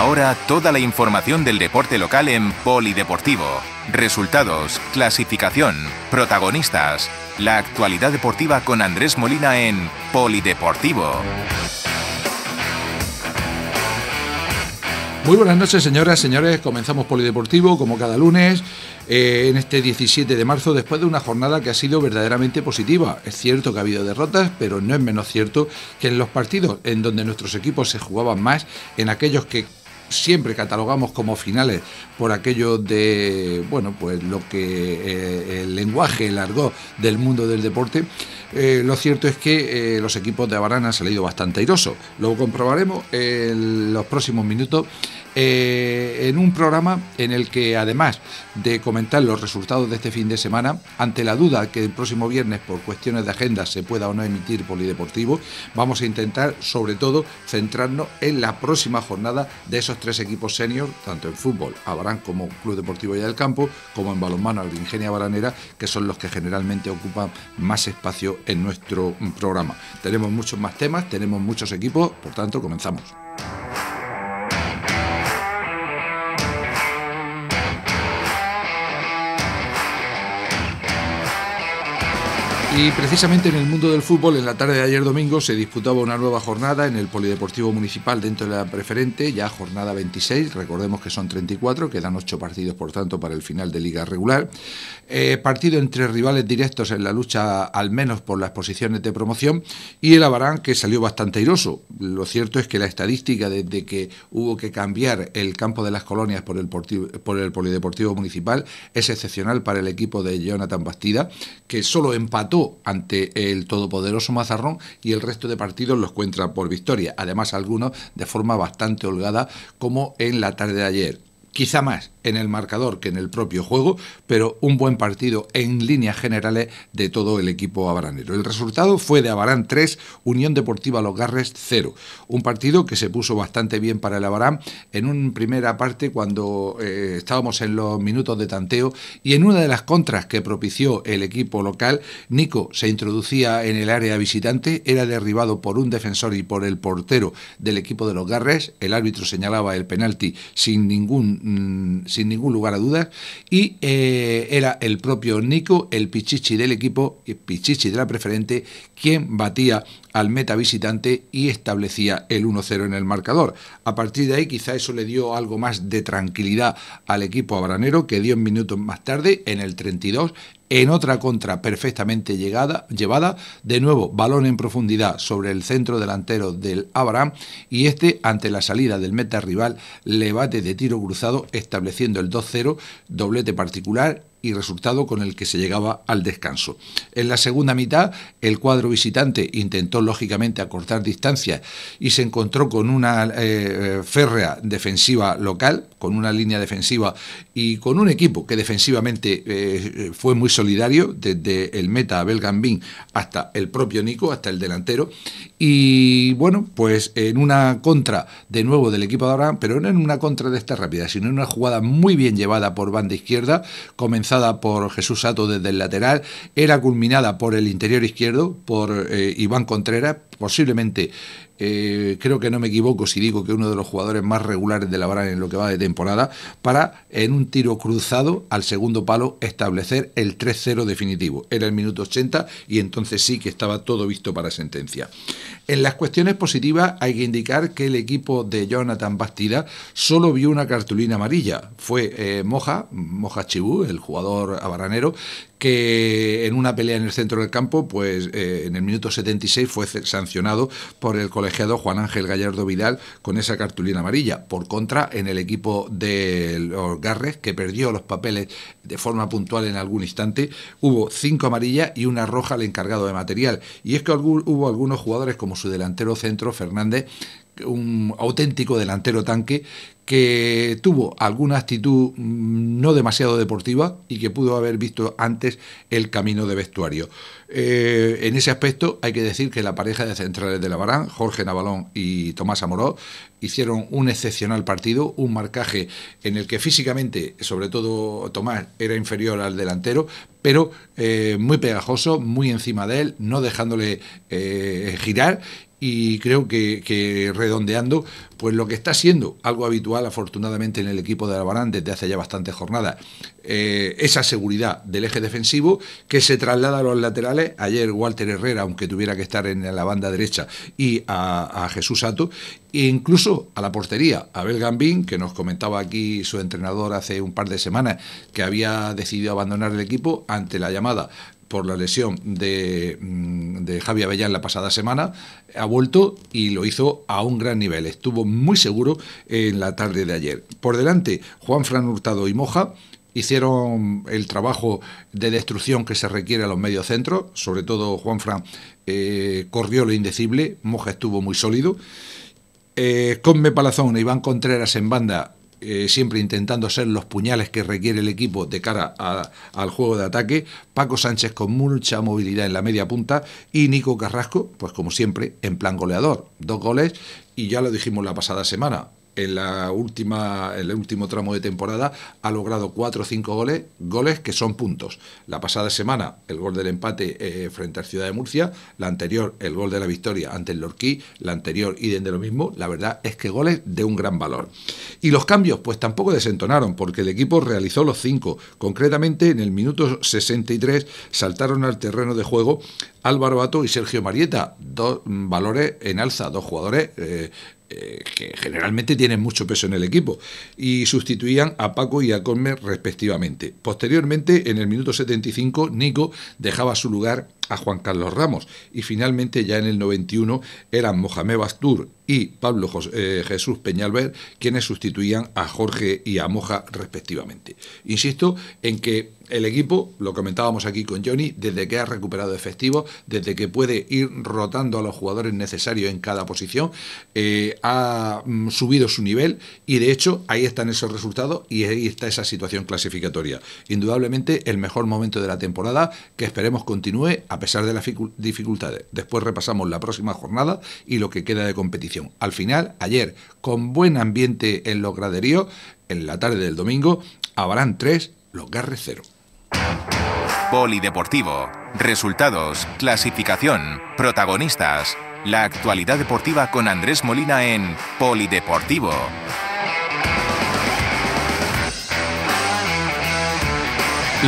Ahora toda la información del deporte local en Polideportivo. Resultados, clasificación, protagonistas. La actualidad deportiva con Andrés Molina en Polideportivo. Muy buenas noches, señoras, señores. Comenzamos Polideportivo como cada lunes en este 17 de marzo, después de una jornada que ha sido verdaderamente positiva. Es cierto que ha habido derrotas, pero no es menos cierto que en los partidos en donde nuestros equipos se jugaban más, en aquellos que siempre catalogamos como finales por aquello de, bueno, pues lo que el lenguaje, el argot del mundo del deporte, lo cierto es que los equipos de Abarán han salido bastante airosos. Lo comprobaremos en los próximos minutos en un programa en el que, además de comentar los resultados de este fin de semana, ante la duda que el próximo viernes por cuestiones de agenda se pueda o no emitir Polideportivo, vamos a intentar sobre todo centrarnos en la próxima jornada de esos tres equipos senior, tanto en fútbol Abarán como Club Deportivo Villa del Campo, como en balonmano Ingenia Baranera, que son los que generalmente ocupan más espacio en nuestro programa. Tenemos muchos más temas, tenemos muchos equipos, por tanto comenzamos. Y precisamente en el mundo del fútbol, en la tarde de ayer domingo se disputaba una nueva jornada en el Polideportivo Municipal dentro de la preferente, ya jornada 26, recordemos que son 34, quedan 8 partidos por tanto para el final de liga regular. Partido entre rivales directos en la lucha al menos por las posiciones de promoción, y el Abarán, que salió bastante airoso. Lo cierto es que la estadística desde que hubo que cambiar el campo de las colonias por el Polideportivo Municipal es excepcional para el equipo de Jonathan Bastida, que solo empató ante el todopoderoso Mazarrón y el resto de partidos los cuenta por victoria, además algunos de forma bastante holgada, como en la tarde de ayer. Quizá más en el marcador que en el propio juego, pero un buen partido en líneas generales de todo el equipo abaranero. El resultado fue de Abarán 3, Unión Deportiva Los Garres 0. Un partido que se puso bastante bien para el Abarán en una primera parte cuando estábamos en los minutos de tanteo, y en una de las contras que propició el equipo local, Nico se introducía en el área visitante, era derribado por un defensor y por el portero del equipo de Los Garres. El árbitro señalaba el penalti sin ningún lugar a dudas, y era el propio Nico, el pichichi del equipo, el pichichi de la preferente, quien batía al meta visitante y establecía el 1-0 en el marcador. A partir de ahí quizá eso le dio algo más de tranquilidad al equipo abaranero, que 10 minutos más tarde, en el 32, en otra contra perfectamente llevada, de nuevo balón en profundidad sobre el centro delantero del Abarán, y ante la salida del meta rival le bate de tiro cruzado, estableciendo el 2-0, doblete particular y resultado con el que se llegaba al descanso. En la segunda mitad, el cuadro visitante intentó lógicamente acortar distancias y se encontró con una férrea defensiva local, con una línea defensiva y con un equipo que defensivamente fue muy solidario, desde el meta Abel Gambín hasta el propio Nico, hasta el delantero. Y bueno, pues en una contra de nuevo del equipo de Abarán, pero no en una contra de esta rápida, sino en una jugada muy bien llevada por banda izquierda, comenzada por Jesús Sato desde el lateral, era culminada por el interior izquierdo, por Iván Contreras, posiblemente, creo que no me equivoco si digo que uno de los jugadores más regulares de la Abarán en lo que va de temporada, para en un tiro cruzado al segundo palo establecer el 3-0 definitivo. Era el minuto 80 y entonces sí que estaba todo visto para sentencia. En las cuestiones positivas hay que indicar que el equipo de Jonathan Bastida solo vio una cartulina amarilla. Fue Moja Chibú, el jugador abaranero, que en una pelea en el centro del campo, pues en el minuto 76 fue sancionado por el colegiado Juan Ángel Gallardo Vidal con esa cartulina amarilla. Por contra, en el equipo de Los Garres, que perdió los papeles de forma puntual en algún instante, hubo 5 amarillas y una roja al encargado de material. Y es que hubo algunos jugadores, como su delantero centro, Fernández, un auténtico delantero tanque, que tuvo alguna actitud no demasiado deportiva y que pudo haber visto antes el camino de vestuario. En ese aspecto hay que decir que la pareja de centrales del Abarán, Jorge Navalón y Tomás Amoró, hicieron un excepcional partido, un marcaje en el que físicamente, sobre todo Tomás, era inferior al delantero, pero muy pegajoso, muy encima de él, no dejándole girar, y creo que redondeando pues lo que está siendo algo habitual afortunadamente en el equipo de Albarán desde hace ya bastantes jornadas, esa seguridad del eje defensivo que se traslada a los laterales. Ayer Walter Herrera, aunque tuviera que estar en la banda derecha, y a Jesús Sato, e incluso a la portería, Abel Gambín, que nos comentaba aquí su entrenador hace un par de semanas que había decidido abandonar el equipo ante la llamada por la lesión de Javi Avellán la pasada semana. Ha vuelto y lo hizo a un gran nivel, estuvo muy seguro en la tarde de ayer. Por delante, Juanfran Hurtado y Moja hicieron el trabajo de destrucción que se requiere a los mediocentros, sobre todo Juanfran corrió lo indecible, Moja estuvo muy sólido. Cosme Palazón e Iván Contreras en banda, siempre intentando ser los puñales que requiere el equipo de cara al juego de ataque. Paco Sánchez con mucha movilidad en la media punta y Nico Carrasco, pues como siempre, en plan goleador. 2 goles y ya lo dijimos la pasada semana. En el último tramo de temporada ha logrado 4 o 5 goles que son puntos. La pasada semana el gol del empate frente al Ciudad de Murcia, la anterior el gol de la victoria ante el Lorquí, la anterior idem de lo mismo. La verdad es que goles de un gran valor. Y los cambios pues tampoco desentonaron, porque el equipo realizó los 5. Concretamente en el minuto 63 saltaron al terreno de juego Álvaro Bato y Sergio Marieta, 2 valores en alza, 2 jugadores que generalmente tienen mucho peso en el equipo, y sustituían a Paco y a Cosme respectivamente. Posteriormente, en el minuto 75, Nico dejaba su lugar a Juan Carlos Ramos, y finalmente ya en el 91 eran Mohamed Bastur y Pablo Jesús Peñalver quienes sustituían a Jorge y a Moja respectivamente. Insisto en que el equipo, lo comentábamos aquí con Johnny, desde que ha recuperado efectivos, desde que puede ir rotando a los jugadores necesarios en cada posición, ha subido su nivel, y de hecho ahí están esos resultados y ahí está esa situación clasificatoria. Indudablemente el mejor momento de la temporada, que esperemos continúe a pesar de las dificultades. Después repasamos la próxima jornada y lo que queda de competición. Al final, ayer, con buen ambiente en los graderíos, en la tarde del domingo, Abarán 3, Los Garres 0. Polideportivo. Resultados, clasificación, protagonistas. La actualidad deportiva con Andrés Molina en Polideportivo.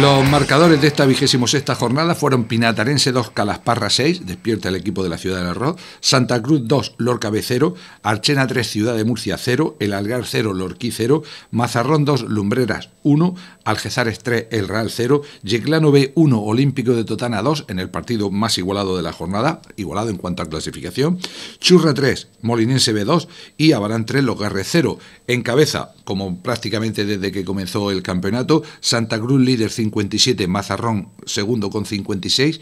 Los marcadores de esta 26ª jornada fueron Pinatarense 2, Calasparra 6, despierta el equipo de la Ciudad del Arroz, Santa Cruz 2, Lorca B 0, Archena 3, Ciudad de Murcia 0, El Algar 0, Lorquí 0, Mazarrón 2, Lumbreras 1, Algezares 3, El Real 0, Yeclano B 1, Olímpico de Totana 2, en el partido más igualado de la jornada, igualado en cuanto a clasificación, Churra 3, Molinense B 2 y Abarán 3, Los Garres 0. En cabeza, como prácticamente desde que comenzó el campeonato, Santa Cruz líder 57, Mazarrón segundo con 56,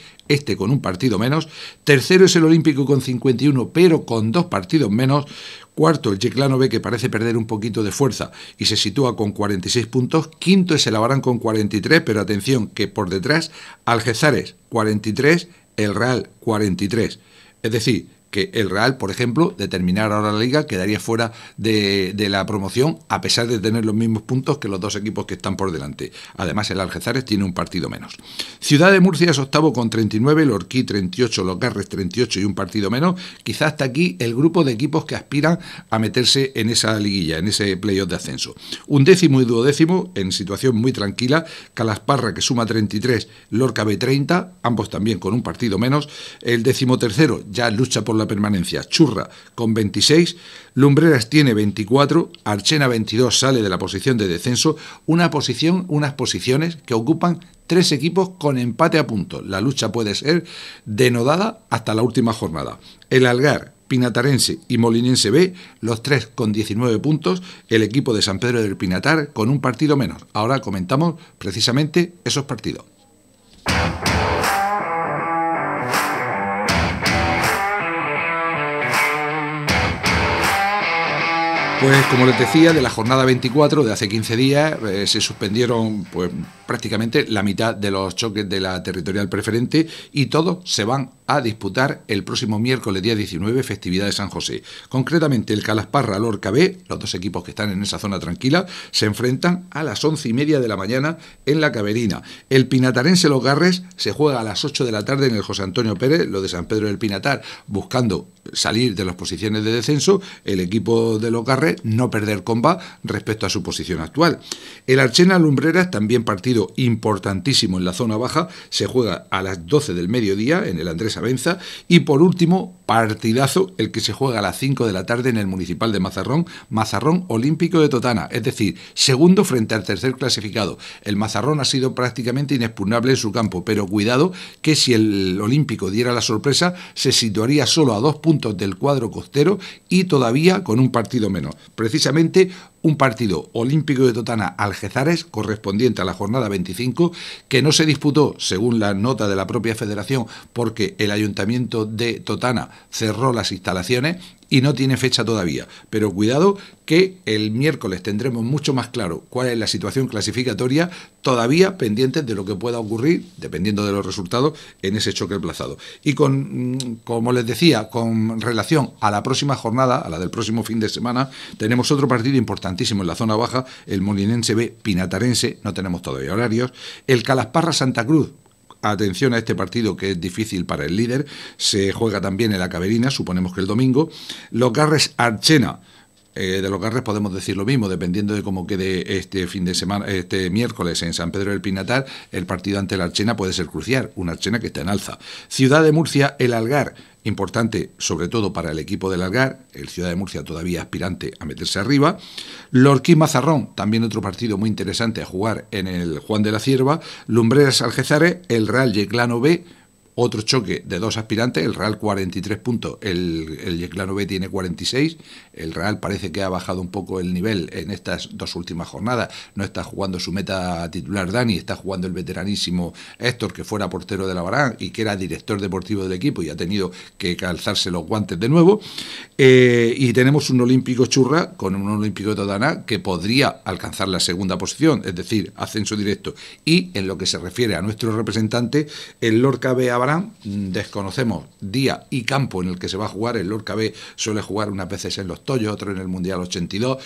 con un partido menos. Tercero es el Olímpico con 51, pero con 2 partidos menos. Cuarto, el Yeclano B, que parece perder un poquito de fuerza y se sitúa con 46 puntos. Quinto es el Abarán con 43, pero atención que por detrás, Algezares 43, el Real 43. Es decir, que el Real, por ejemplo, de terminar ahora la liga, quedaría fuera de la promoción, a pesar de tener los mismos puntos que los 2 equipos que están por delante. Además, el Algezares tiene un partido menos. Ciudad de Murcia es octavo con 39, Lorquí 38, Los Garres 38 y un partido menos. Quizá hasta aquí el grupo de equipos que aspiran a meterse en esa liguilla, en ese playoff de ascenso. 11º y 12º, en situación muy tranquila, Calasparra, que suma 33, Lorca B 30, ambos también con un partido menos. El 13º ya lucha por la permanencia, Churra con 26, Lumbreras tiene 24, Archena 22 sale de la posición de descenso, unas posiciones que ocupan 3 equipos con empate a puntos. La lucha puede ser denodada hasta la última jornada. El Algar, Pinatarense y Molinense B, los 3 con 19 puntos, el equipo de San Pedro del Pinatar con un partido menos. Ahora comentamos precisamente esos partidos. Pues como les decía, de la jornada 24 de hace 15 días se suspendieron pues prácticamente la mitad de los choques de la territorial preferente y todos se van a disputar el próximo miércoles día 19, festividad de San José. Concretamente, el Calasparra Lorca B, los dos equipos que están en esa zona tranquila, se enfrentan a las 11:30 de la mañana en la Caberina. El Pinatarense Los Garres se juega a las 8 de la tarde en el José Antonio Pérez, lo de San Pedro del Pinatar, buscando salir de las posiciones de descenso, el equipo de Los Garres no perder comba respecto a su posición actual. El Archena Lumbreras, también partido importantísimo en la zona baja, se juega a las 12 del mediodía en el Andrés Abenza. Y por último, partidazo, el que se juega a las 5 de la tarde en el Municipal de Mazarrón, Mazarrón Olímpico de Totana, es decir, segundo frente al tercer clasificado. El Mazarrón ha sido prácticamente inexpugnable en su campo, pero cuidado que si el Olímpico diera la sorpresa, se situaría solo a 2 puntos del cuadro costero y todavía con un partido menos. Precisamente un partido Olímpico de Totana Algezares correspondiente a la jornada 25, que no se disputó, según la nota de la propia federación, porque el Ayuntamiento de Totana cerró las instalaciones y no tiene fecha todavía. Pero cuidado que el miércoles tendremos mucho más claro cuál es la situación clasificatoria, todavía pendientes de lo que pueda ocurrir, dependiendo de los resultados, en ese choque aplazado. Y como les decía, con relación a la próxima jornada, a la del próximo fin de semana, tenemos otro partido importantísimo en la zona baja, el Molinense B Pinatarense, no tenemos todavía horarios, el Calasparra Santa Cruz. Atención a este partido, que es difícil para el líder, se juega también en la Caberina, suponemos que el domingo. Los Garres Archena, de Los Garres podemos decir lo mismo, dependiendo de cómo quede este fin de semana, este miércoles en San Pedro del Pinatar, el partido ante el Archena puede ser crucial, una Archena que está en alza. Ciudad de Murcia, el Algar, importante sobre todo para el equipo del Algar, el Ciudad de Murcia todavía aspirante a meterse arriba. Lorquí Mazarrón, también otro partido muy interesante a jugar en el Juan de la Cierva. Lumbreras Algezares, el Real Yeclano B, otro choque de dos aspirantes, el Real 43 puntos, el Yeclano B tiene 46, el Real parece que ha bajado un poco el nivel en estas dos últimas jornadas, no está jugando su meta titular Dani, está jugando el veteranísimo Héctor, que fuera portero de la Barán y que era director deportivo del equipo y ha tenido que calzarse los guantes de nuevo, y tenemos un Olímpico Churra con un Olímpico de Totana que podría alcanzar la segunda posición, es decir, ascenso directo. Y en lo que se refiere a nuestro representante, el Lorca B Abarán, desconocemos día y campo en el que se va a jugar. El Lorca B suele jugar unas veces en Los Tollos, otro en el Mundial 82,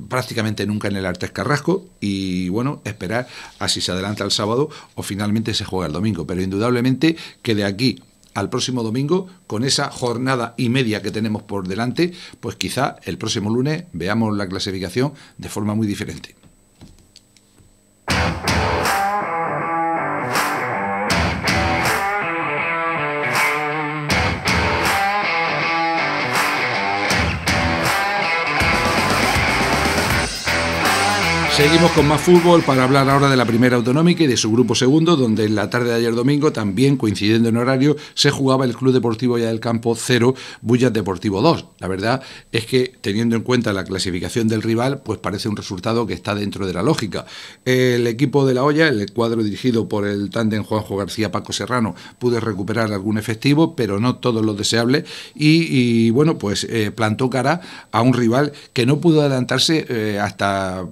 prácticamente nunca en el Artes Carrasco, y bueno, esperar a si se adelanta el sábado o finalmente se juega el domingo, pero indudablemente que de aquí al próximo domingo, con esa jornada y media que tenemos por delante, pues quizá el próximo lunes veamos la clasificación de forma muy diferente. Seguimos con más fútbol para hablar ahora de la primera autonómica y de su grupo segundo, donde en la tarde de ayer domingo, también coincidiendo en horario, se jugaba el Club Deportivo Ya del Campo 0, Bullas Deportivo 2. La verdad es que, teniendo en cuenta la clasificación del rival, pues parece un resultado que está dentro de la lógica. El equipo de La Hoya, el cuadro dirigido por el tándem Juanjo García-Paco Serrano, pudo recuperar algún efectivo, pero no todos los deseables, y bueno, pues plantó cara a un rival que no pudo adelantarse hasta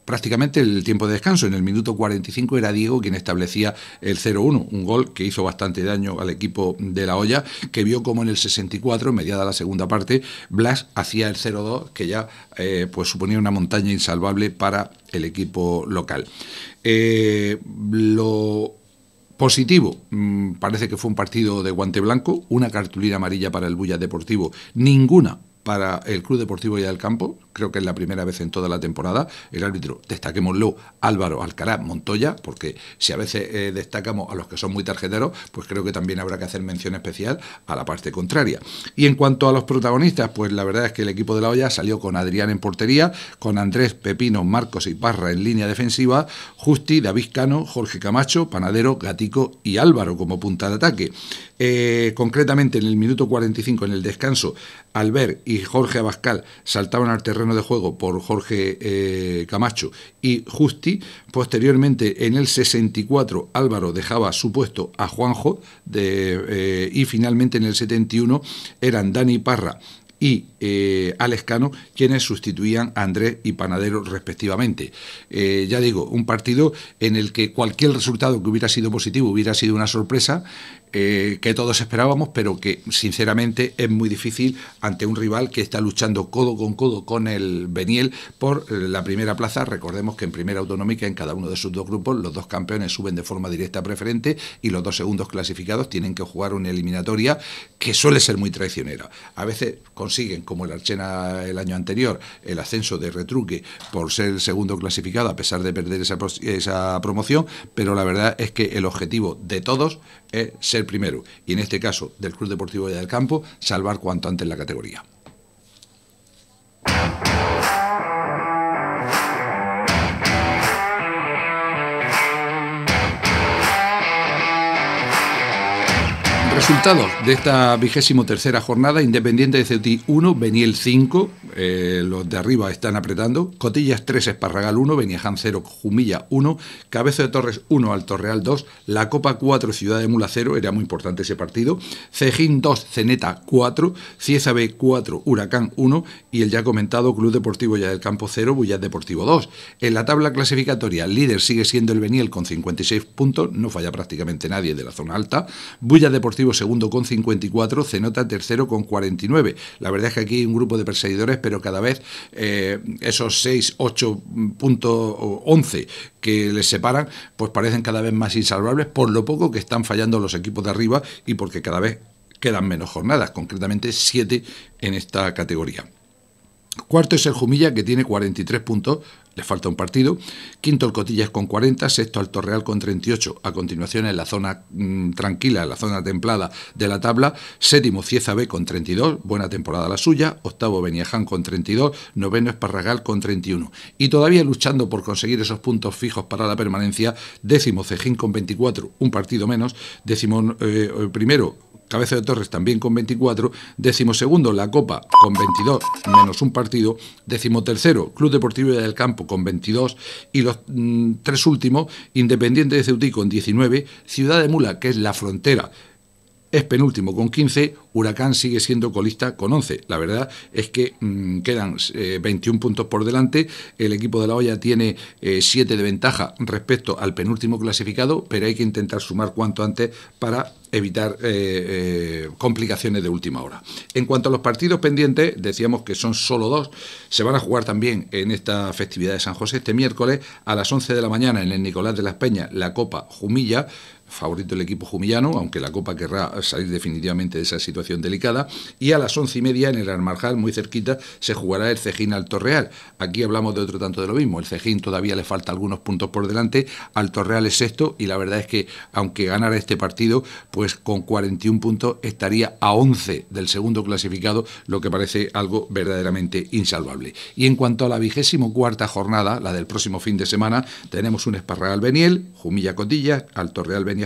prácticamente el tiempo de descanso. En el minuto 45 era Diego quien establecía el 0-1, un gol que hizo bastante daño al equipo de La Hoya, que vio como en el 64, mediada la segunda parte, Blas hacía el 0-2, que ya pues suponía una montaña insalvable para el equipo local. Lo positivo, parece que fue un partido de guante blanco, una cartulina amarilla para el Bullas Deportivo, ninguna para el Club Deportivo Ya del Campo. Creo que es la primera vez en toda la temporada. El árbitro, destaquémoslo, Álvaro Alcaraz Montoya, porque si a veces destacamos a los que son muy tarjeteros, pues creo que también habrá que hacer mención especial a la parte contraria. Y en cuanto a los protagonistas, pues la verdad es que el equipo de La Hoya salió con Adrián en portería, con Andrés, Pepino, Marcos y Parra en línea defensiva, Justi, David Cano, Jorge Camacho, Panadero, Gatico y Álvaro como punta de ataque. Concretamente en el minuto 45, en el descanso, Albert y Jorge Abascal saltaban al terreno de juego por Jorge Camacho y Justi. Posteriormente, en el 64, Álvaro dejaba su puesto a Juanjo y finalmente en el 71 eran Dani Parra y Alex Cano quienes sustituían a Andrés y Panadero respectivamente. Ya digo, un partido en el que cualquier resultado que hubiera sido positivo hubiera sido una sorpresa. que todos esperábamos, pero que sinceramente es muy difícil ante un rival que está luchando codo con el Beniel por la primera plaza. Recordemos que en primera autonómica, en cada uno de sus dos grupos, los dos campeones suben de forma directa a preferente y los dos segundos clasificados tienen que jugar una eliminatoria que suele ser muy traicionera. A veces consiguen, como el Archena el año anterior, el ascenso de retruque por ser el segundo clasificado a pesar de perder esa promoción, pero la verdad es que el objetivo de todos es ser primero, y en este caso del Club Deportivo Boya del Campo, salvar cuanto antes la categoría. Resultados de esta 23ª jornada: Independiente de Ceutí 1, Beniel 5, los de arriba están apretando. Cotillas 3, Esparragal 1, Beniaján 0, Jumilla 1, Cabezo de Torres 1, Alto Real 2, La Copa 4, Ciudad de Mula 0, era muy importante ese partido, Cejín 2, Ceneta 4, Cieza B 4, Huracán 1 y el ya comentado Club Deportivo Boya del Campo 0, Bullas Deportivo 2. En la tabla clasificatoria, el líder sigue siendo el Beniel con 56 puntos, no falla prácticamente nadie de la zona alta. Bullas Deportivo segundo con 54, Cenota tercero con 49. La verdad es que aquí hay un grupo de perseguidores, pero cada vez esos 6, 8 puntos, 11 que les separan, pues parecen cada vez más insalvables por lo poco que están fallando los equipos de arriba y porque cada vez quedan menos jornadas, concretamente 7 en esta categoría. Cuarto es el Jumilla, que tiene 43 puntos, le falta un partido. Quinto el Cotillas con 40, sexto Alto Real con 38. A continuación, en la zona tranquila, en la zona templada de la tabla, séptimo Cieza B con 32, buena temporada la suya. Octavo Beniaján con 32, noveno Esparragal con 31. Y todavía luchando por conseguir esos puntos fijos para la permanencia, décimo Cejín con 24, un partido menos. Décimo primero Cabezo de Torres también con 24, decimosegundo La Copa con 22 menos un partido, decimotercero Club Deportivo Boya del Campo con 22 y los tres últimos, Independiente de Ceutí con 19, Ciudad de Mula, que es la frontera, es penúltimo con 15, Huracán sigue siendo colista con 11. La verdad es que quedan 21 puntos por delante, el equipo de La Hoya tiene 7 de ventaja respecto al penúltimo clasificado, pero hay que intentar sumar cuanto antes para evitar complicaciones de última hora. En cuanto a los partidos pendientes, decíamos que son solo 2, se van a jugar también en esta festividad de San José este miércoles a las 11 de la mañana en el Nicolás de las Peñas, la Copa Jumilla, favorito el equipo jumillano, aunque la Copa querrá salir definitivamente de esa situación delicada, y a las 11:30 en el Almarjal, muy cerquita, se jugará el Cejín Alto Real. Aquí hablamos de otro tanto de lo mismo, el Cejín todavía le falta algunos puntos por delante, Alto Real es sexto, y la verdad es que aunque ganara este partido, pues con 41 puntos estaría a 11 del segundo clasificado, lo que parece algo verdaderamente insalvable. Y en cuanto a la 24ª jornada, la del próximo fin de semana, tenemos un Esparragal Beniel, Jumilla Cotillas, Alto Real Beniaján,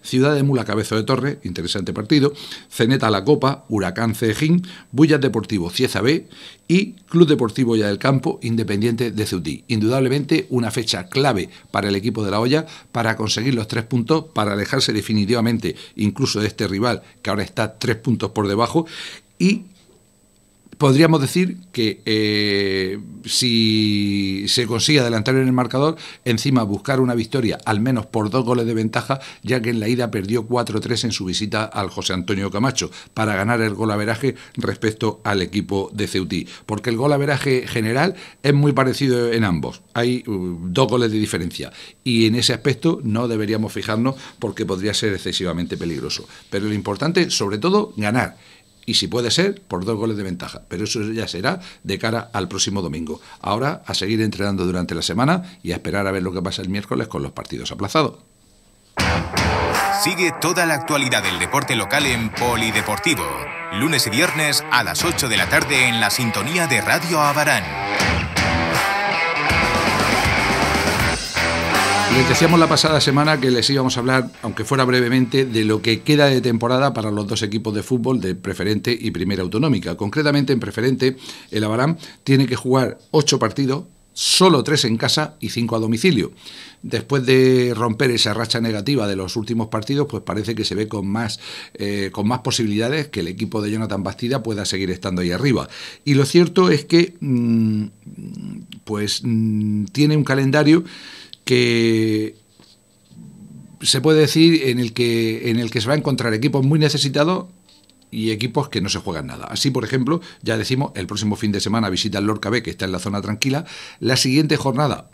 Ciudad de Mula Cabezo de Torres, interesante partido, Ceneta La Copa, Huracán Cejín, Bullas Deportivo Cieza B y Club Deportivo Boya del Campo, Independiente de Ceutí. Indudablemente una fecha clave para el equipo de La Hoya para conseguir los 3 puntos, para alejarse definitivamente incluso de este rival que ahora está 3 puntos por debajo, y podríamos decir que si se consigue adelantar en el marcador, encima buscar una victoria, al menos por 2 goles de ventaja, ya que en la ida perdió 4-3 en su visita al José Antonio Camacho, para ganar el golaveraje respecto al equipo de Ceutí. Porque el golaveraje general es muy parecido en ambos, hay 2 goles de diferencia, y en ese aspecto no deberíamos fijarnos porque podría ser excesivamente peligroso. Pero lo importante, sobre todo, ganar. Y si puede ser, por 2 goles de ventaja. Pero eso ya será de cara al próximo domingo. Ahora, a seguir entrenando durante la semana y a esperar a ver lo que pasa el miércoles con los partidos aplazados. Sigue toda la actualidad del deporte local en Polideportivo. Lunes y viernes a las 8 de la tarde en la sintonía de Radio Abarán. Les decíamos la pasada semana que les íbamos a hablar, aunque fuera brevemente, de lo que queda de temporada para los dos equipos de fútbol de Preferente y Primera Autonómica. Concretamente, en Preferente, el Abarán tiene que jugar 8 partidos, solo 3 en casa y 5 a domicilio. Después de romper esa racha negativa de los últimos partidos, pues parece que se ve con más posibilidades que el equipo de Jonathan Bastida pueda seguir estando ahí arriba. Y lo cierto es que tiene un calendario que se puede decir en el que se va a encontrar equipos muy necesitados y equipos que no se juegan nada. Así, por ejemplo, ya decimos, el próximo fin de semana visita el Lorca B, que está en la zona tranquila. La siguiente jornada,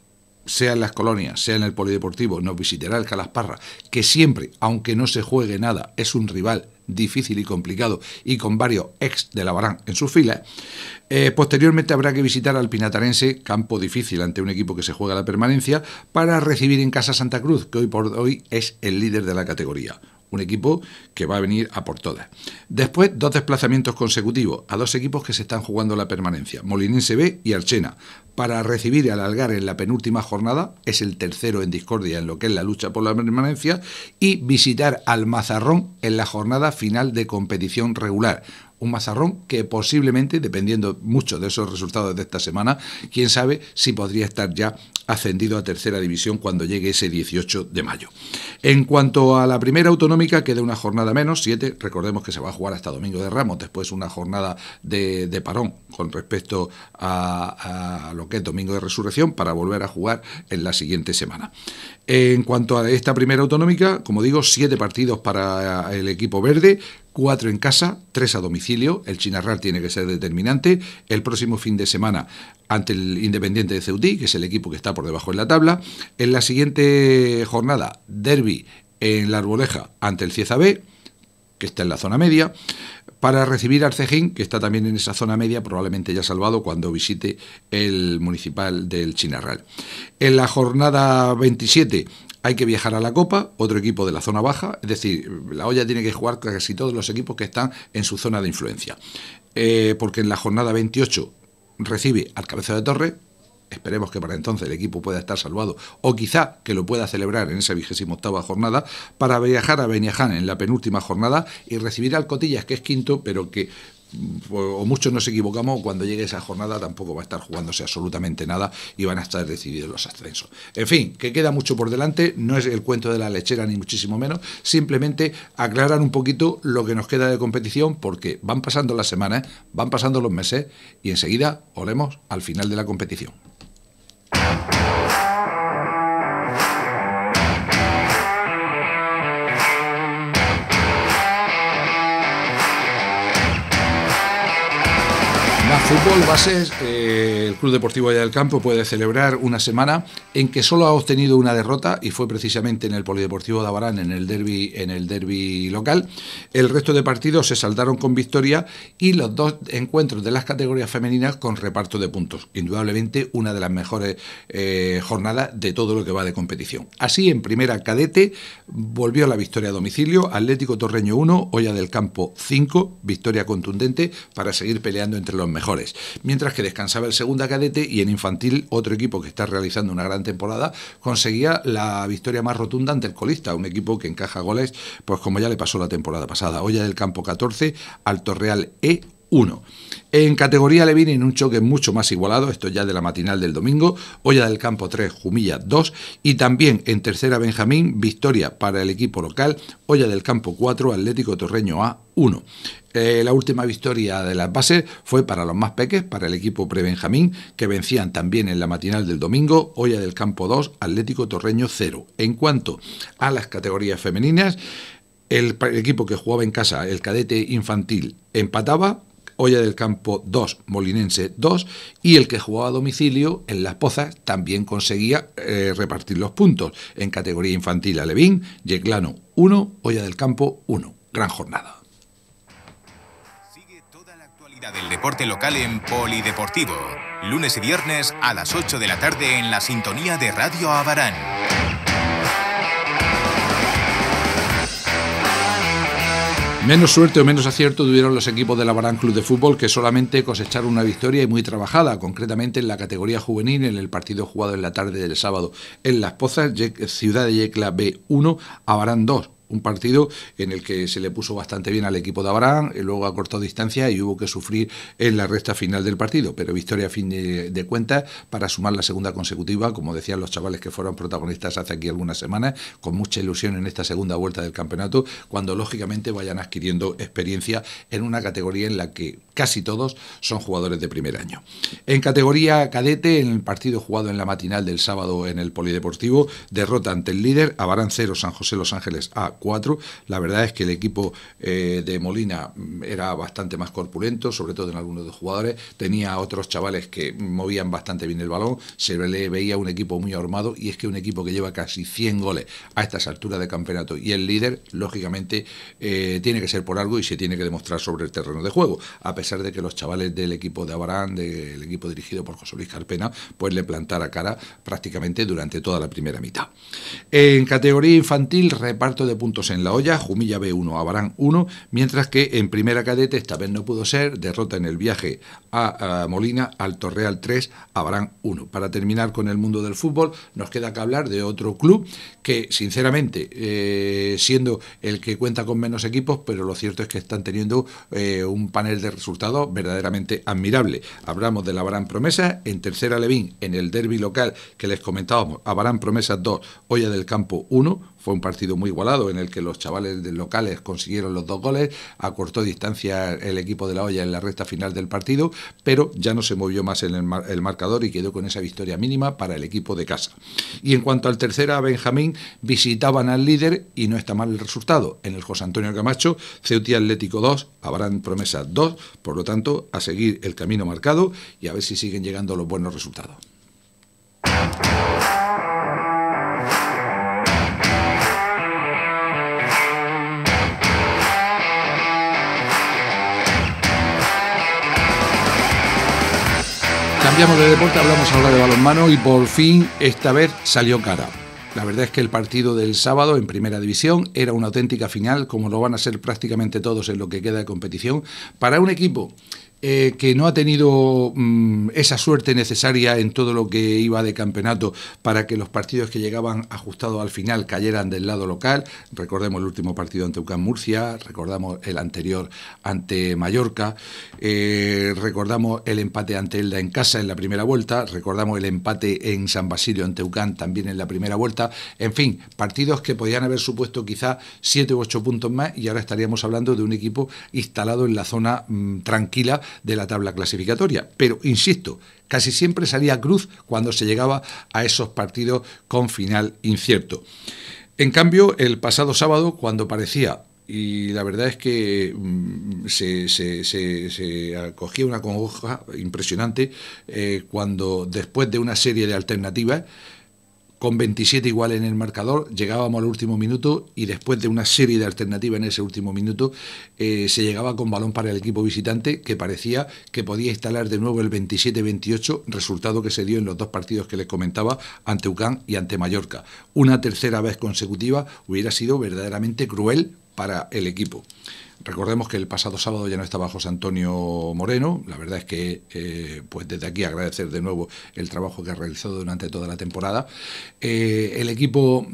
sea en las colonias, sea en el polideportivo, nos visitará el Calasparra, que siempre, aunque no se juegue nada, es un rival difícil y complicado y con varios ex de la Abarán en sus filas. Posteriormente habrá que visitar al Pinatarense, campo difícil ante un equipo que se juega la permanencia, para recibir en casa Santa Cruz, que hoy por hoy es el líder de la categoría. Un equipo que va a venir a por todas. Después, 2 desplazamientos consecutivos a 2 equipos que se están jugando la permanencia, Molinense B y Archena, para recibir al Algar en la penúltima jornada, es el tercero en discordia en lo que es la lucha por la permanencia, y visitar al Mazarrón en la jornada final de competición regular. Un Mazarrón que posiblemente, dependiendo mucho de esos resultados de esta semana, quién sabe si podría estar ya ascendido a tercera división cuando llegue ese 18 de mayo. En cuanto a la primera autonómica, queda una jornada menos, 7, recordemos que se va a jugar hasta Domingo de Ramos, después una jornada de parón con respecto a lo que es Domingo de Resurrección, para volver a jugar en la siguiente semana. En cuanto a esta primera autonómica, como digo, 7 partidos para el equipo verde, 4 en casa, 3 a domicilio. El Chinarral tiene que ser determinante. El próximo fin de semana ante el Independiente de Ceutí, que es el equipo que está por debajo en la tabla. En la siguiente jornada, derbi en La Arboleja ante el Cieza B, que está en la zona media, para recibir al Cejín, que está también en esa zona media, probablemente ya salvado cuando visite el Municipal del Chinarral. En la jornada 27 hay que viajar a la Copa, otro equipo de la zona baja, es decir, la olla tiene que jugar casi todos los equipos que están en su zona de influencia, porque en la jornada 28 recibe al Cabeza de Torre. Esperemos que para entonces el equipo pueda estar salvado, o quizá que lo pueda celebrar en esa 28ª jornada, para viajar a Beniaján en la penúltima jornada y recibir al Cotillas, que es quinto, pero que, o muchos nos equivocamos, cuando llegue esa jornada tampoco va a estar jugándose absolutamente nada y van a estar decididos los ascensos. En fin, que queda mucho por delante, no es el cuento de la lechera ni muchísimo menos, simplemente aclarar un poquito lo que nos queda de competición, porque van pasando las semanas, van pasando los meses y enseguida olemos al final de la competición. Fútbol bases, el Club Deportivo Olla del Campo puede celebrar una semana en que solo ha obtenido una derrota, y fue precisamente en el Polideportivo de Abarán, en el derbi local. El resto de partidos se saldaron con victoria, y los 2 encuentros de las categorías femeninas con reparto de puntos. Indudablemente una de las mejores jornadas de todo lo que va de competición. Así, en primera cadete volvió la victoria a domicilio, Atlético Torreño 1, Olla del Campo 5, victoria contundente para seguir peleando entre los mejores. Mientras que descansaba el segunda cadete, y en infantil otro equipo que está realizando una gran temporada conseguía la victoria más rotunda ante el colista, un equipo que encaja goles, pues como ya le pasó la temporada pasada. Olla del Campo 14, Alto Real E 1. En categoría Levín, en un choque mucho más igualado, esto ya de la matinal del domingo, Olla del Campo 3, Jumilla 2, y también en tercera Benjamín, victoria para el equipo local, Olla del Campo 4, Atlético Torreño A 1. La última victoria de las bases fue para los más peques, para el equipo pre-Benjamín, que vencían también en la matinal del domingo, Olla del Campo 2, Atlético Torreño 0. En cuanto a las categorías femeninas, el equipo que jugaba en casa, el cadete infantil, empataba, Olla del Campo 2, Molinense 2, y el que jugaba a domicilio en Las Pozas también conseguía repartir los puntos. En categoría infantil, Alevín, Yeclano 1, Olla del Campo 1. Gran jornada. Sigue toda la actualidad del deporte local en Polideportivo. Lunes y viernes a las 8 de la tarde en la sintonía de Radio Abarán. Menos suerte o menos acierto tuvieron los equipos del Abarán Club de Fútbol, que solamente cosecharon una victoria y muy trabajada, concretamente en la categoría juvenil, en el partido jugado en la tarde del sábado en Las Pozas, Ciudad de Yecla B 1, Abarán 2. Un partido en el que se le puso bastante bien al equipo de Abraham, luego acortó distancia y hubo que sufrir en la recta final del partido, pero victoria a fin de cuentas para sumar la segunda consecutiva, como decían los chavales que fueron protagonistas hace aquí algunas semanas, con mucha ilusión en esta segunda vuelta del campeonato, cuando lógicamente vayan adquiriendo experiencia en una categoría en la que casi todos son jugadores de primer año. En categoría cadete, en el partido jugado en la matinal del sábado en el Polideportivo, derrota ante el líder, Abarán 0, San José Los Ángeles A4. La verdad es que el equipo de Molina era bastante más corpulento, sobre todo en algunos de los jugadores, tenía otros chavales que movían bastante bien el balón, se le veía un equipo muy armado, y es que un equipo que lleva casi 100 goles a estas alturas de campeonato y el líder, lógicamente, tiene que ser por algo y se tiene que demostrar sobre el terreno de juego, a pesar de que los chavales del equipo de Abarán, del equipo dirigido por José Luis Carpena, pues le plantara cara prácticamente durante toda la primera mitad. En categoría infantil, reparto de puntos en la olla, Jumilla B1, Abarán 1, mientras que en primera cadete esta vez no pudo ser, derrota en el viaje a Molina, Alto Real 3, Abarán 1. Para terminar con el mundo del fútbol, nos queda que hablar de otro club que, sinceramente, siendo el que cuenta con menos equipos, pero lo cierto es que están teniendo un panel de resultados verdaderamente admirable. Hablamos del Abarán Promesas, en tercera Levín, en el derbi local que les comentábamos, Abarán Promesas 2, Olla del Campo 1, fue un partido muy igualado en el que los chavales locales consiguieron los 2 goles, acortó distancia el equipo de la Olla en la recta final del partido, pero ya no se movió más en el marcador y quedó con esa victoria mínima para el equipo de casa. Y en cuanto al tercera, Benjamín, visitaban al líder y no está mal el resultado. En el José Antonio Camacho, Ceutí Atlético 2, Abarán Promesas 2, por lo tanto, a seguir el camino marcado y a ver si siguen llegando los buenos resultados. Cambiamos de deporte, hablamos ahora de balonmano y por fin esta vez salió cara. La verdad es que el partido del sábado en Primera División era una auténtica final, como lo van a ser prácticamente todos en lo que queda de competición, para un equipo que no ha tenido esa suerte necesaria en todo lo que iba de campeonato para que los partidos que llegaban ajustados al final cayeran del lado local. Recordemos el último partido ante UCAM Murcia, recordamos el anterior ante Mallorca, recordamos el empate ante Elda en casa en la primera vuelta, recordamos el empate en San Basilio ante UCAM también en la primera vuelta. En fin, partidos que podían haber supuesto quizá 7 u 8 puntos más, y ahora estaríamos hablando de un equipo instalado en la zona tranquila de la tabla clasificatoria. Pero, insisto, casi siempre salía cruz cuando se llegaba a esos partidos con final incierto. En cambio, el pasado sábado, cuando parecía, y la verdad es que se acogía una congoja impresionante cuando, después de una serie de alternativas, con 27 igual en el marcador, llegábamos al último minuto y después de una serie de alternativas en ese último minuto se llegaba con balón para el equipo visitante, que parecía que podía instalar de nuevo el 27-28, resultado que se dio en los 2 partidos que les comentaba, ante UCAM y ante Mallorca. Una tercera vez consecutiva hubiera sido verdaderamente cruel para el equipo. Recordemos que el pasado sábado ya no estaba José Antonio Moreno. La verdad es que, pues desde aquí agradecer de nuevo el trabajo que ha realizado durante toda la temporada. El equipo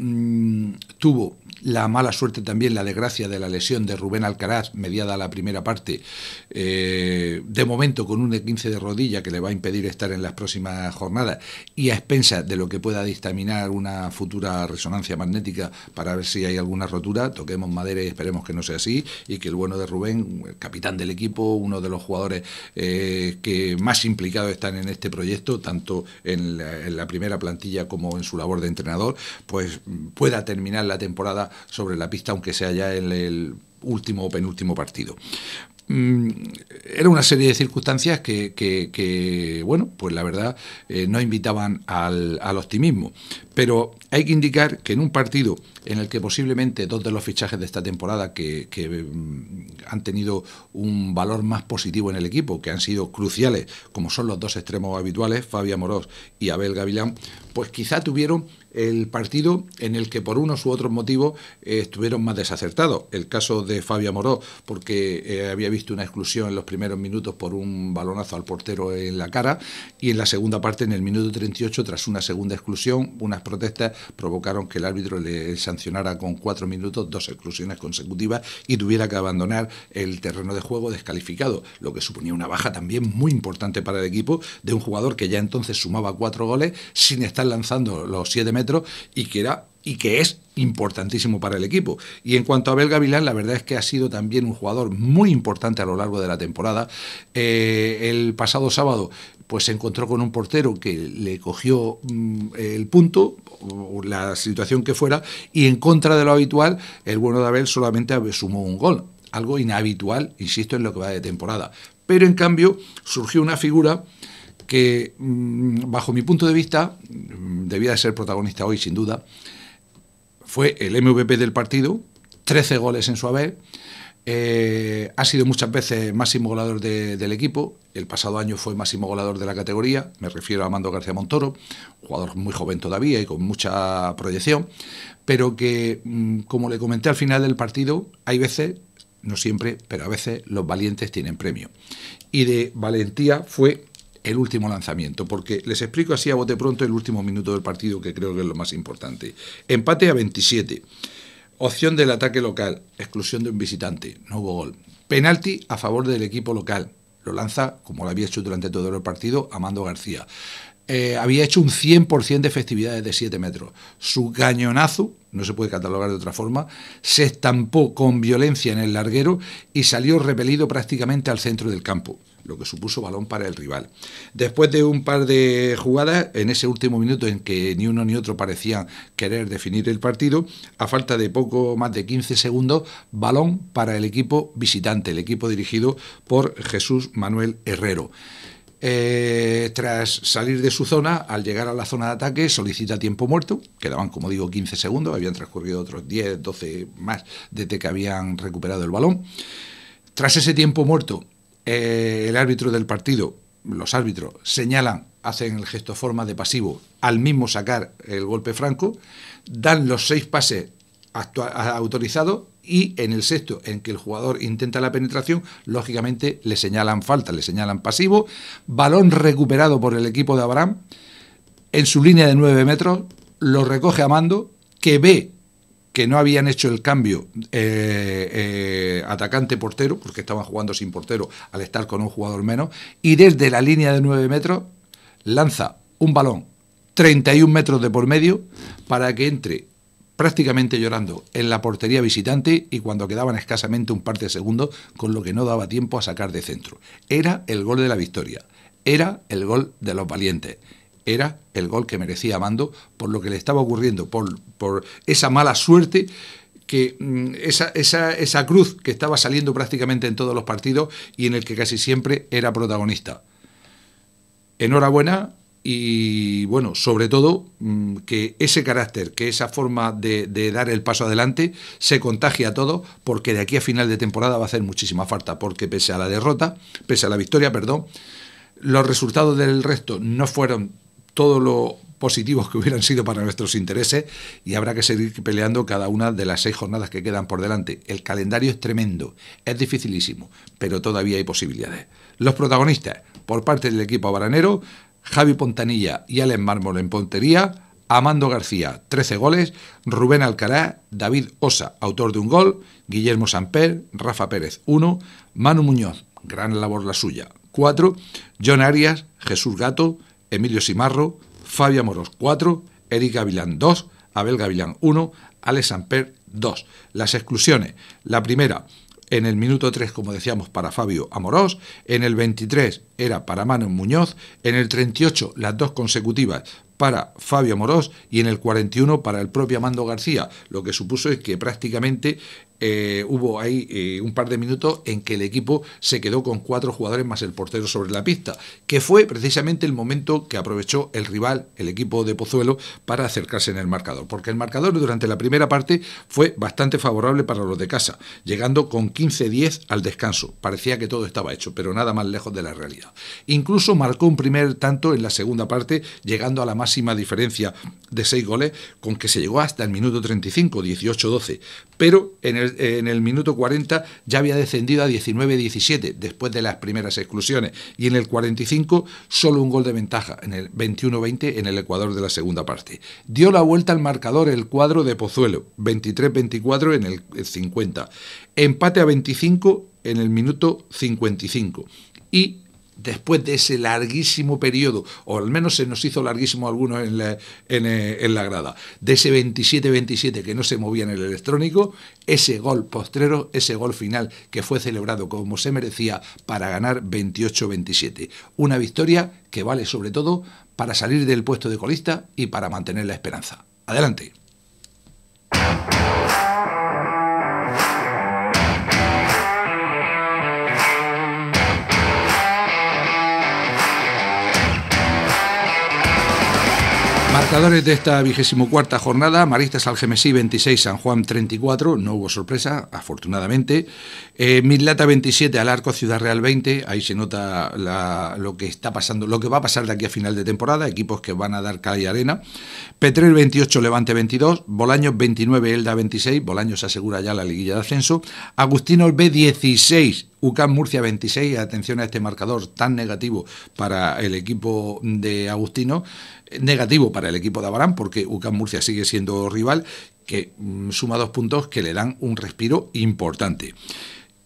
tuvo la mala suerte también, la desgracia de la lesión de Rubén Alcaraz, mediada la primera parte, de momento con un E15 de rodilla que le va a impedir estar en las próximas jornadas, y a expensas de lo que pueda dictaminar una futura resonancia magnética para ver si hay alguna rotura. Toquemos madera y esperemos que no sea así, y que el bueno de Rubén, el capitán del equipo, uno de los jugadores que más implicados están en este proyecto, tanto en la primera plantilla como en su labor de entrenador, pues pueda terminar la temporada sobre la pista, aunque sea ya en el último o penúltimo partido. Era una serie de circunstancias que bueno, pues la verdad no invitaban al optimismo, pero hay que indicar que en un partido en el que posiblemente 2 de los fichajes de esta temporada que han tenido un valor más positivo en el equipo, que han sido cruciales, como son los 2 extremos habituales, Fabi Amorós y Abel Gavilán, pues quizá tuvieron el partido en el que por unos u otros motivos estuvieron más desacertados. El caso de Fabio Amorós, porque había visto una exclusión en los primeros minutos por un balonazo al portero en la cara, y en la segunda parte, en el minuto 38, tras una segunda exclusión, unas protestas provocaron que el árbitro le sancionara con 4 minutos 2 exclusiones consecutivas y tuviera que abandonar el terreno de juego descalificado, lo que suponía una baja también muy importante para el equipo de un jugador que ya entonces sumaba 4 goles sin estar lanzando los 7 metros y que es importantísimo para el equipo. Y en cuanto a Abel Gavilán, la verdad es que ha sido también un jugador muy importante a lo largo de la temporada. El pasado sábado pues se encontró con un portero que le cogió el punto, o la situación que fuera, y en contra de lo habitual, el bueno de Abel solamente sumó un gol, algo inhabitual, insisto, en lo que va de temporada. Pero en cambio surgió una figura que, bajo mi punto de vista, debía de ser protagonista hoy, sin duda. Fue el MVP del partido, 13 goles en su haber, ha sido muchas veces máximo goleador del equipo. El pasado año fue máximo goleador de la categoría, me refiero a Amando García Montoro, jugador muy joven todavía y con mucha proyección, pero que, como le comenté al final del partido, hay veces, no siempre, pero a veces los valientes tienen premio. Y de valentía fue el último lanzamiento, porque les explico así a bote pronto el último minuto del partido, que creo que es lo más importante. Empate a 27, opción del ataque local, exclusión de un visitante, no hubo gol. Penalti a favor del equipo local, lo lanza, como lo había hecho durante todo el partido, Amando García. Había hecho un 100% de efectividades de 7 metros. Su cañonazo, no se puede catalogar de otra forma, se estampó con violencia en el larguero y salió repelido prácticamente al centro del campo, lo que supuso balón para el rival. Después de un par de jugadas, en ese último minuto en que ni uno ni otro parecían querer definir el partido, a falta de poco más de 15 segundos, balón para el equipo visitante, el equipo dirigido por Jesús Manuel Herrero. Tras salir de su zona, al llegar a la zona de ataque, solicita tiempo muerto, quedaban, como digo, 15 segundos, habían transcurrido otros 10, 12 más desde que habían recuperado el balón. Tras ese tiempo muerto, el árbitro del partido, los árbitros, señalan, hacen el gesto forma de pasivo al mismo sacar el golpe franco, dan los 6 pases autorizados y en el sexto, en que el jugador intenta la penetración, lógicamente le señalan falta, le señalan pasivo, balón recuperado por el equipo de Abraham, en su línea de 9 metros, lo recoge Amando, que ve que no habían hecho el cambio atacante-portero, porque estaban jugando sin portero al estar con un jugador menos, y desde la línea de 9 metros lanza un balón 31 metros de por medio para que entre prácticamente llorando en la portería visitante y cuando quedaban escasamente un par de segundos, con lo que no daba tiempo a sacar de centro. Era el gol de la victoria, era el gol de los valientes. Era el gol que merecía Amando por lo que le estaba ocurriendo, por esa mala suerte, que esa cruz que estaba saliendo prácticamente en todos los partidos y en el que casi siempre era protagonista. Enhorabuena y, bueno, sobre todo que ese carácter, que esa forma de dar el paso adelante se contagie a todos, porque de aquí a final de temporada va a hacer muchísima falta, porque pese a la victoria, los resultados del resto no fueron todo lo positivos que hubieran sido para nuestros intereses y habrá que seguir peleando cada una de las 6 jornadas que quedan por delante. El calendario es tremendo, es dificilísimo, pero todavía hay posibilidades. Los protagonistas, por parte del equipo baranero, Javi Pontanilla y Alex Mármol en portería, Amando García, 13 goles, Rubén Alcaraz, David Osa, autor de un gol, Guillermo Samper, Rafa Pérez, 1, Manu Muñoz, gran labor la suya, 4, John Arias, Jesús Gato, Emilio Simarro, Fabio Amorós, 4, Eric Gavilán, 2, Abel Gavilán, 1, Alex Samper, 2. Las exclusiones, la primera en el minuto 3, como decíamos, para Fabio Amorós, en el 23 era para Manu Muñoz, en el 38 las 2 consecutivas para Fabio Amorós y en el 41 para el propio Amando García, lo que supuso es que prácticamente hubo ahí un par de minutos en que el equipo se quedó con 4 jugadores más el portero sobre la pista, que fue precisamente el momento que aprovechó el rival, el equipo de Pozuelo, para acercarse en el marcador, porque el marcador durante la primera parte fue bastante favorable para los de casa, llegando con 15-10 al descanso. Parecía que todo estaba hecho, pero nada más lejos de la realidad. Incluso marcó un primer tanto en la segunda parte, llegando a la máxima máxima diferencia de 6 goles, con que se llegó hasta el minuto 35, 18-12. Pero en el minuto 40 ya había descendido a 19-17, después de las primeras exclusiones. Y en el 45, solo un gol de ventaja, en el 21-20, en el Ecuador de la segunda parte. Dio la vuelta al marcador el cuadro de Pozuelo, 23-24 en el 50. Empate a 25 en el minuto 55. Y después de ese larguísimo periodo, o al menos se nos hizo larguísimo a algunos en la grada, de ese 27-27 que no se movía en el electrónico, ese gol postrero, ese gol final que fue celebrado como se merecía para ganar 28-27. Una victoria que vale sobre todo para salir del puesto de colista y para mantener la esperanza. Adelante. Marcadores de esta 24ª jornada: Maristas Algemesí 26, San Juan 34, no hubo sorpresa, afortunadamente. Mislata 27, Alarco Ciudad Real 20, ahí se nota lo que está pasando, lo que va a pasar de aquí a final de temporada, equipos que van a dar calle y arena. Petrel 28, Levante 22, Bolaños 29, Elda 26, Bolaños asegura ya la liguilla de ascenso. Agustinos B 16, UCAM Murcia 26, atención a este marcador tan negativo para el equipo de Agustino, negativo para el equipo de Abarán, porque UCAM Murcia sigue siendo rival, que suma 2 puntos que le dan un respiro importante.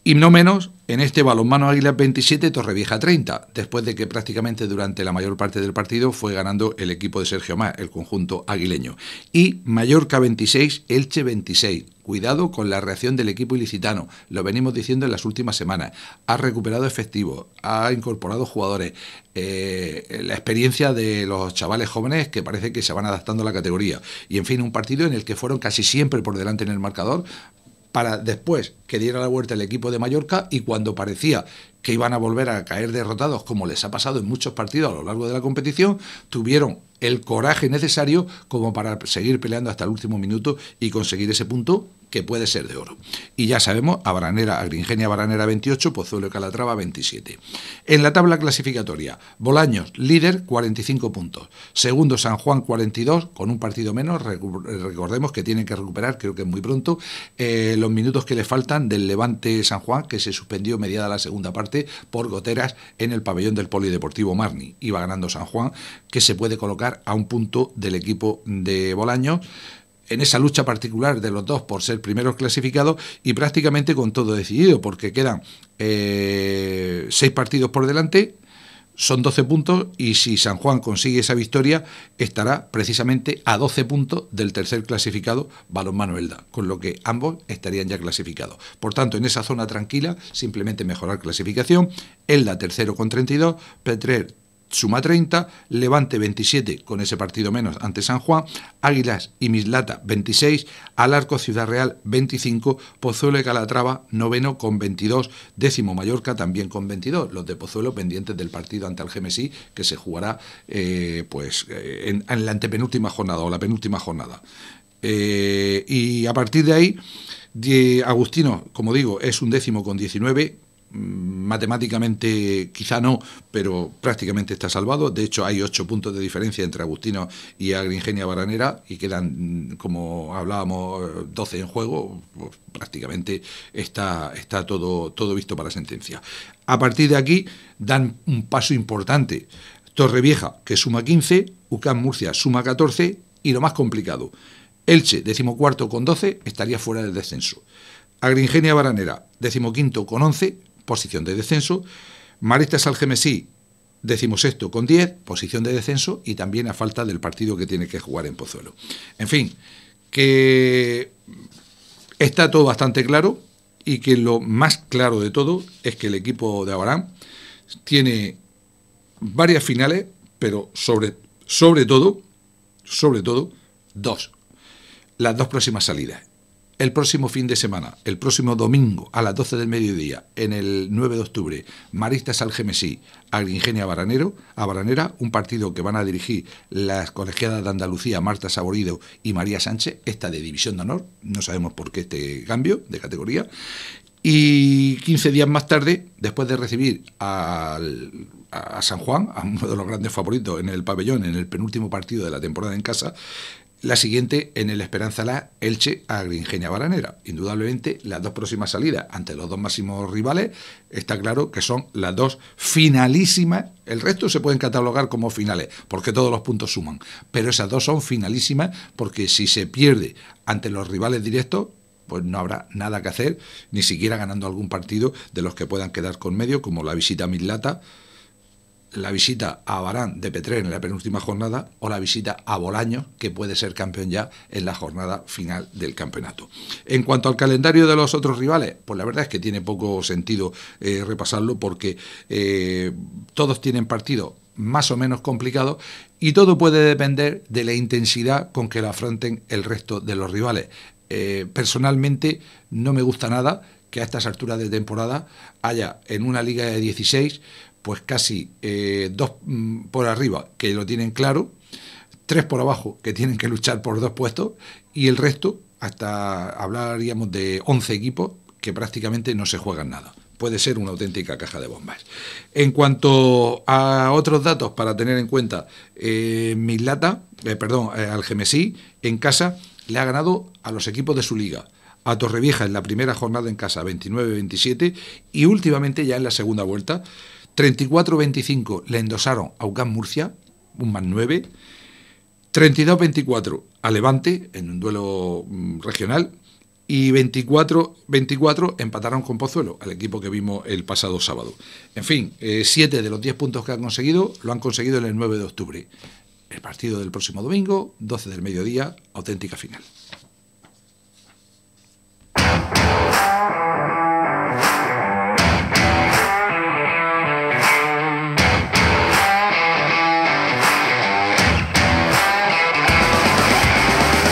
Y no menos, en este balonmano Águilas 27, Torrevieja 30, después de que prácticamente durante la mayor parte del partido fue ganando el equipo de Sergio Más, el conjunto aguileño. Y Mallorca 26, Elche 26. Cuidado con la reacción del equipo ilicitano, lo venimos diciendo en las últimas semanas. Ha recuperado efectivos, ha incorporado jugadores, la experiencia de los chavales jóvenes que parece que se van adaptando a la categoría. Y en fin, un partido en el que fueron casi siempre por delante en el marcador, para después que diera la vuelta el equipo de Mallorca, y cuando parecía que iban a volver a caer derrotados, como les ha pasado en muchos partidos a lo largo de la competición, tuvieron el coraje necesario como para seguir peleando hasta el último minuto y conseguir ese punto que puede ser de oro. Y ya sabemos, Agringenia Baranera 28, Pozuelo y Calatrava 27. En la tabla clasificatoria, Bolaños, líder, 45 puntos. Segundo, San Juan, 42, con un partido menos. Recordemos que tienen que recuperar, creo que muy pronto, los minutos que le faltan del Levante San Juan, que se suspendió mediada la segunda parte por goteras en el pabellón del Polideportivo Marni. Iba ganando San Juan, que se puede colocar a un punto del equipo de Bolaños, en esa lucha particular de los dos por ser primeros clasificados, y prácticamente con todo decidido, porque quedan 6 partidos por delante, son 12 puntos, y si San Juan consigue esa victoria, estará precisamente a 12 puntos del tercer clasificado, Balonmano Elda, con lo que ambos estarían ya clasificados. Por tanto, en esa zona tranquila, simplemente mejorar clasificación. Elda tercero con 32, Petrer suma 30, Levante 27 con ese partido menos ante San Juan, Águilas y Mislata 26, Alarco Ciudad Real 25, Pozuelo y Calatrava noveno con 22, décimo Mallorca también con 22, los de Pozuelo pendientes del partido ante Algemesí, que se jugará en la antepenúltima jornada o la penúltima jornada. Y a partir de ahí, Agustino, como digo, es un décimo con 19, matemáticamente quizá no, pero prácticamente está salvado. De hecho, hay 8 puntos de diferencia entre Agustino y Agringenia Baranera, y quedan, como hablábamos, 12 en juego. Pues prácticamente está todo visto para sentencia. A partir de aquí dan un paso importante. Torrevieja, que suma 15, UCAM Murcia suma 14, y lo más complicado, Elche, 14º con 12, estaría fuera del descenso. Agringenia Baranera, 15º con 11, posición de descenso. Maristas Algemesí, 16º con 10, posición de descenso, y también a falta del partido que tiene que jugar en Pozuelo. En fin, que está todo bastante claro, y que lo más claro de todo es que el equipo de Abarán tiene varias finales, pero sobre todo, dos. Las 2 próximas salidas. El próximo fin de semana, el próximo domingo a las 12 del mediodía, en el 9 de octubre, Maristas Algemesí, Agringenia Baranera, un partido que van a dirigir las colegiadas de Andalucía, Marta Saborido y María Sánchez, esta de División de Honor, no sabemos por qué este cambio de categoría. Y 15 días más tarde, después de recibir al a San Juan, a uno de los grandes favoritos en el pabellón, en el penúltimo partido de la temporada en casa. La siguiente en el Esperanza La Elche a Gringenia Baranera. Indudablemente las dos próximas salidas ante los dos máximos rivales está claro que son las dos finalísimas. El resto se pueden catalogar como finales porque todos los puntos suman, pero esas dos son finalísimas porque si se pierde ante los rivales directos pues no habrá nada que hacer, ni siquiera ganando algún partido de los que puedan quedar con medio, como la visita a Mislata, la visita a Barán de Petrer en la penúltima jornada o la visita a Bolaños, que puede ser campeón ya en la jornada final del campeonato. En cuanto al calendario de los otros rivales, pues la verdad es que tiene poco sentido repasarlo porque todos tienen partidos más o menos complicados y todo puede depender de la intensidad con que lo afronten el resto de los rivales. Personalmente no me gusta nada que a estas alturas de temporada haya en una liga de 16 pues casi dos por arriba que lo tienen claro, 3 por abajo que tienen que luchar por 2 puestos y el resto, hasta hablaríamos de 11 equipos que prácticamente no se juegan nada. Puede ser una auténtica caja de bombas. En cuanto a otros datos para tener en cuenta, Algemesí en casa le ha ganado a los equipos de su liga. A Torrevieja en la primera jornada en casa 29-27 y últimamente ya en la segunda vuelta 34-25 le endosaron a UCAM Murcia, un +9, 32-24 a Levante en un duelo regional y 24-24 empataron con Pozuelo, al equipo que vimos el pasado sábado. En fin, 7 de los 10 puntos que han conseguido lo han conseguido en el 9 de octubre. El partido del próximo domingo, 12 del mediodía, auténtica final.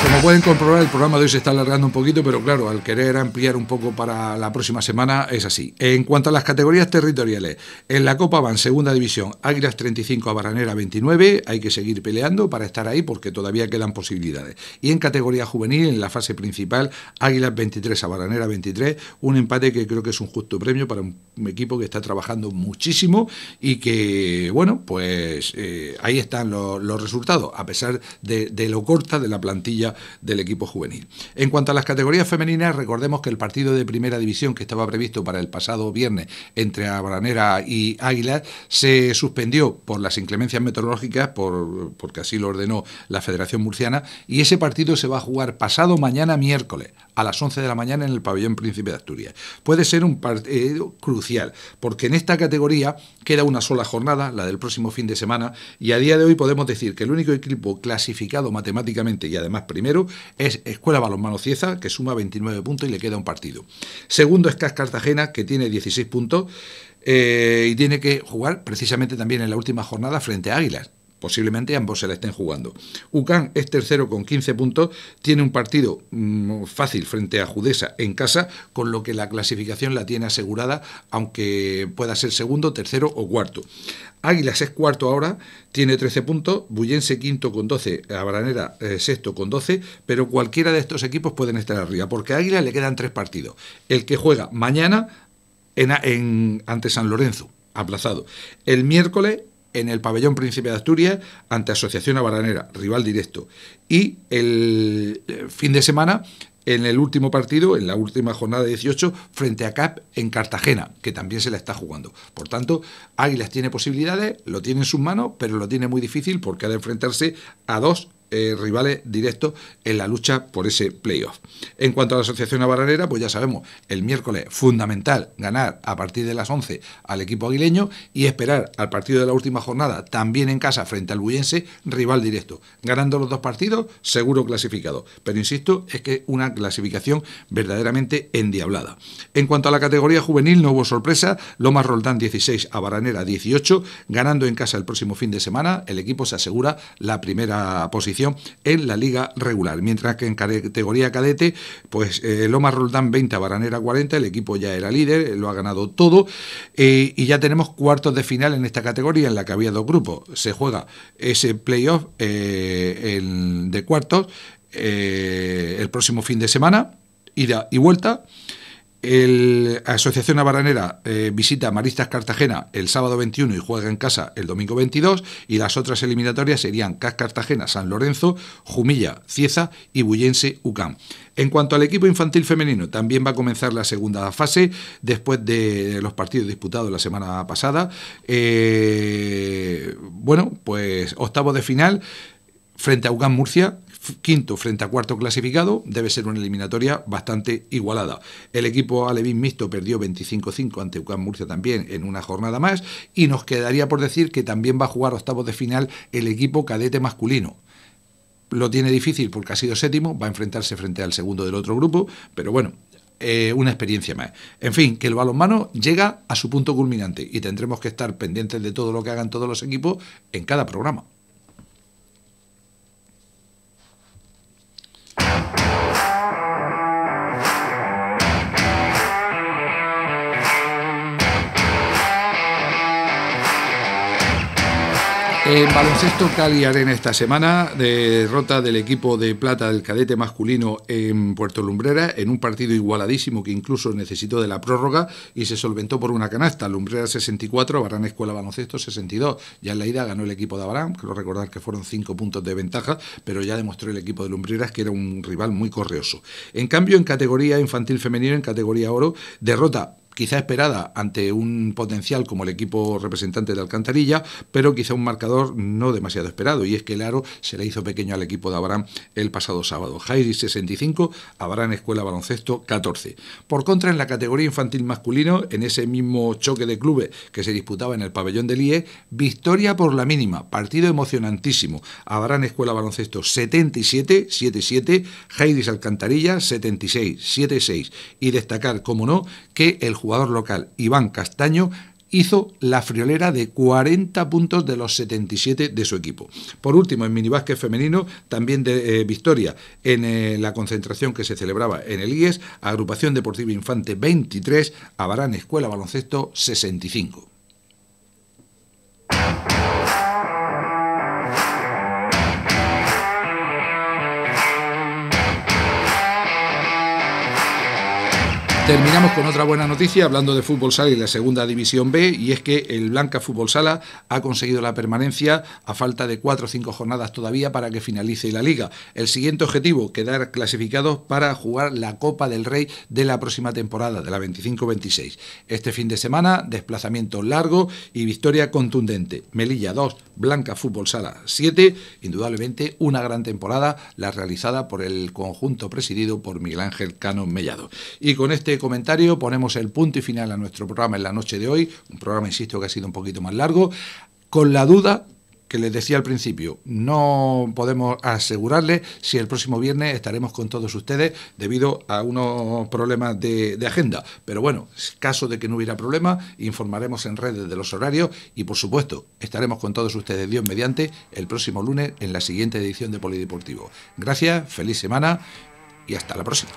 Como pueden comprobar, el programa de hoy se está alargando un poquito, pero claro, al querer ampliar un poco para la próxima semana es así. En cuanto a las categorías territoriales, en la Copa van Segunda División, Águilas 35 a Baranera 29, hay que seguir peleando para estar ahí porque todavía quedan posibilidades. Y en categoría juvenil, en la fase principal, Águilas 23 a Baranera 23, un empate que creo que es un justo premio para un equipo que está trabajando muchísimo y que, bueno, pues ahí están los resultados, a pesar de lo corta de la plantilla del equipo juvenil. En cuanto a las categorías femeninas, recordemos que el partido de primera división que estaba previsto para el pasado viernes entre Baranera y Águilas se suspendió por las inclemencias meteorológicas, porque así lo ordenó la Federación Murciana, y ese partido se va a jugar pasado mañana miércoles a las 11 de la mañana en el pabellón Príncipe de Asturias. Puede ser un partido crucial, porque en esta categoría queda una sola jornada, la del próximo fin de semana, y a día de hoy podemos decir que el único equipo clasificado matemáticamente y además primero es Escuela Balonmano Cieza, que suma 29 puntos y le queda un partido. Segundo es CAS Cartagena, que tiene 16 puntos y tiene que jugar precisamente también en la última jornada frente a Águilas. Posiblemente ambos se la estén jugando. UCAM es tercero con 15 puntos, tiene un partido fácil frente a Judesa en casa, con lo que la clasificación la tiene asegurada, aunque pueda ser segundo, tercero o cuarto. Águilas es cuarto ahora, tiene 13 puntos, Bullense quinto con 12, a Baranera sexto con 12, pero cualquiera de estos equipos pueden estar arriba, porque a Águilas le quedan 3 partidos. El que juega mañana ante San Lorenzo, aplazado. El miércoles en el pabellón Príncipe de Asturias ante Asociación Baranera, rival directo. Y el fin de semana en el último partido, en la última jornada de 18, frente a CAP en Cartagena, que también se la está jugando. Por tanto, Águilas tiene posibilidades, lo tiene en sus manos, pero lo tiene muy difícil porque ha de enfrentarse a 2 rivales directos en la lucha por ese playoff. En cuanto a la Asociación Baranera, pues ya sabemos, el miércoles fundamental ganar a partir de las 11 al equipo aguileño y esperar al partido de la última jornada también en casa frente al Bullense, rival directo. Ganando los 2 partidos, seguro clasificado. Pero insisto, es que una clasificación verdaderamente endiablada. En cuanto a la categoría juvenil, no hubo sorpresa. Lomas Roldán 16 a Baranera 18, ganando en casa el próximo fin de semana, el equipo se asegura la primera posición en la liga regular, mientras que en categoría cadete, pues Lomas Roldán 20 a Baranera 40, el equipo ya era líder, lo ha ganado todo, y ya tenemos cuartos de final en esta categoría, en la que había 2 grupos. Se juega ese playoff de cuartos el próximo fin de semana, ida y vuelta. El Asociación Abaranera visita Maristas Cartagena el sábado 21 y juega en casa el domingo 22, y las otras eliminatorias serían CAS Cartagena, San Lorenzo, Jumilla, Cieza y Bullense, UCAM. En cuanto al equipo infantil femenino, también va a comenzar la segunda fase después de los partidos disputados la semana pasada. Bueno, pues octavos de final frente a UCAM Murcia, quinto frente a cuarto clasificado. Debe ser una eliminatoria bastante igualada. El equipo alevín mixto perdió 25-5 ante UCAM Murcia también en una jornada más, y nos quedaría por decir que también va a jugar octavos de final el equipo cadete masculino. Lo tiene difícil porque ha sido séptimo, va a enfrentarse frente al segundo del otro grupo, pero bueno, una experiencia más. En fin, que el balonmano llega a su punto culminante y tendremos que estar pendientes de todo lo que hagan todos los equipos en cada programa. En baloncesto, Cali Arena esta semana, derrota del equipo de plata del cadete masculino en Puerto Lumbrera, en un partido igualadísimo que incluso necesitó de la prórroga y se solventó por una canasta. Lumbrera 64, Abarán Escuela Baloncesto 62. Ya en la ida ganó el equipo de Abarán, creo recordar que fueron 5 puntos de ventaja, pero ya demostró el equipo de Lumbreras que era un rival muy correoso. En cambio, en categoría infantil femenino, en categoría oro, derrota quizá esperada ante un potencial como el equipo representante de Alcantarilla, pero quizá un marcador no demasiado esperado, y es que el aro se le hizo pequeño al equipo de Abarán el pasado sábado. Jairi 65, Abarán Escuela Baloncesto 14. Por contra, en la categoría infantil masculino, en ese mismo choque de clubes que se disputaba en el pabellón del IE, victoria por la mínima, partido emocionantísimo. Abarán Escuela Baloncesto 77-7-7, Jairi Alcantarilla 76-7-6, y destacar, como no, que el jugador local Iván Castaño hizo la friolera de 40 puntos de los 77 de su equipo. Por último, en minibásquet femenino, también de victoria en la concentración que se celebraba en el IES, Agrupación Deportiva Infante 23, Abarán Escuela Baloncesto 65. Terminamos con otra buena noticia, hablando de fútbol sala y la segunda división B, y es que el Blanca Fútbol Sala ha conseguido la permanencia a falta de 4 o 5 jornadas todavía para que finalice la liga. El siguiente objetivo, quedar clasificados para jugar la Copa del Rey de la próxima temporada, de la 25-26. Este fin de semana, desplazamiento largo y victoria contundente. Melilla 2, Blanca Fútbol Sala 7, indudablemente una gran temporada la realizada por el conjunto presidido por Miguel Ángel Cano Mellado. Y con este comentario ponemos el punto y final a nuestro programa en la noche de hoy, un programa, insisto, que ha sido un poquito más largo, con la duda que les decía al principio. No podemos asegurarles si el próximo viernes estaremos con todos ustedes debido a unos problemas de agenda, pero bueno, en caso de que no hubiera problema, informaremos en redes de los horarios y, por supuesto, estaremos con todos ustedes, Dios mediante, el próximo lunes en la siguiente edición de Polideportivo. Gracias, feliz semana y hasta la próxima.